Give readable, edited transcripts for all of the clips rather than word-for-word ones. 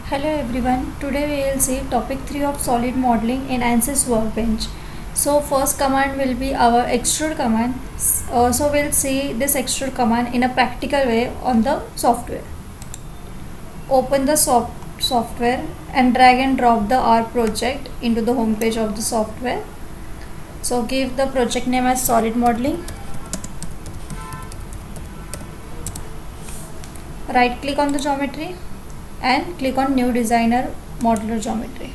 Hello everyone, today we will see topic 3 of solid modeling in ANSYS Workbench. So first command will be our extrude command. So we'll see this extrude command in a practical way on the software. Open the software and drag and drop the R project into the home page of the software. So give the project name as solid modeling. Right click on the geometry and click on new designer modeler geometry.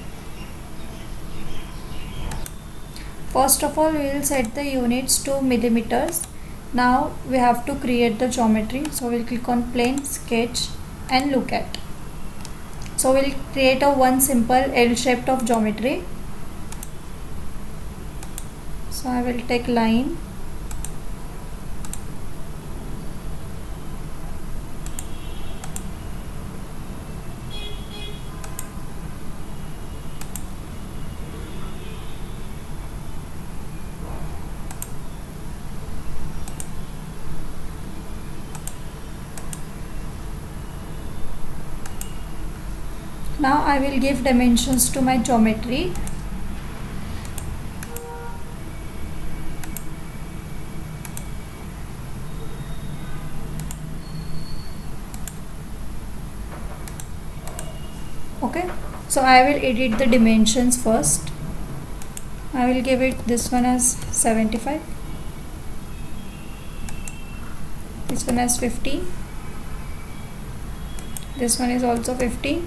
First of all, we will set the units to millimeters. Now we have to create the geometry, so we'll click on plane, sketch and look at. So we'll create a one simple L shaped of geometry. So I will take line, now I will give dimensions to my geometry. Okay, so I will edit the dimensions first. I will give it this one as 75, this one as 50, this one is also 50,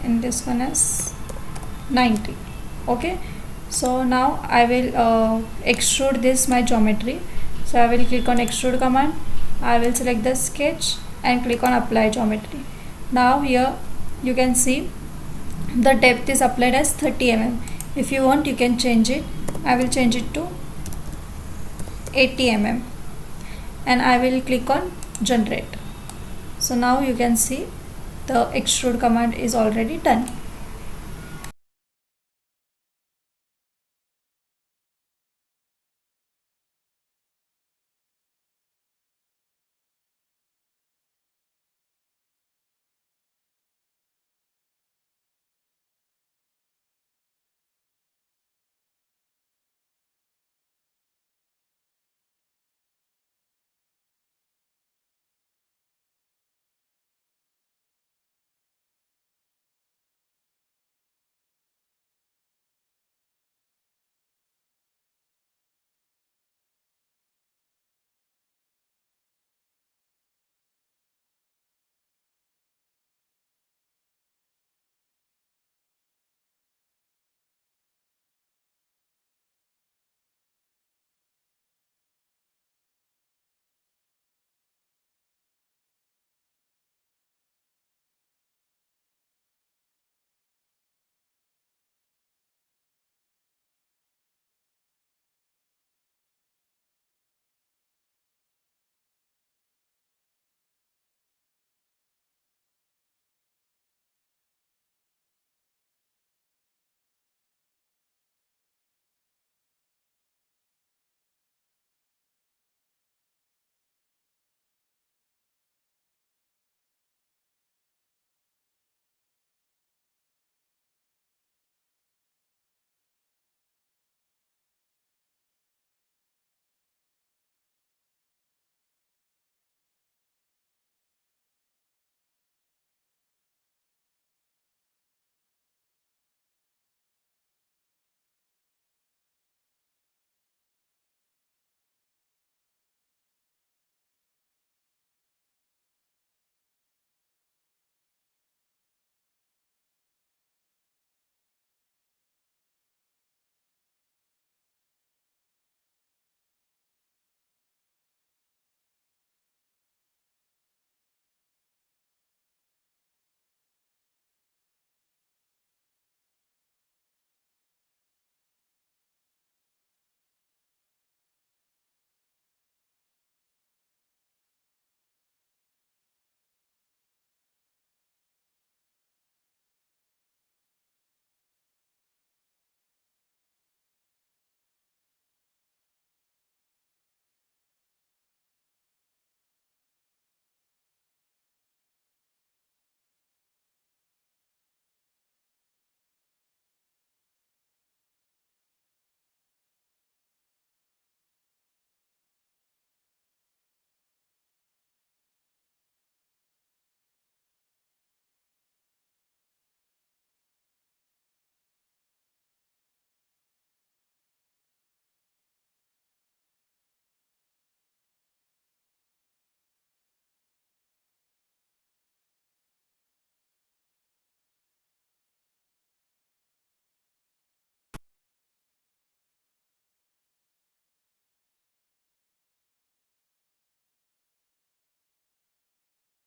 and this one is 90. Okay, so now I will extrude this my geometry. So I will click on extrude command, I will select the sketch and click on apply geometry. Now here you can see the depth is applied as 30 mm. If you want you can change it. I will change it to 80 mm and I will click on generate. So now you can see the extrude command is already done.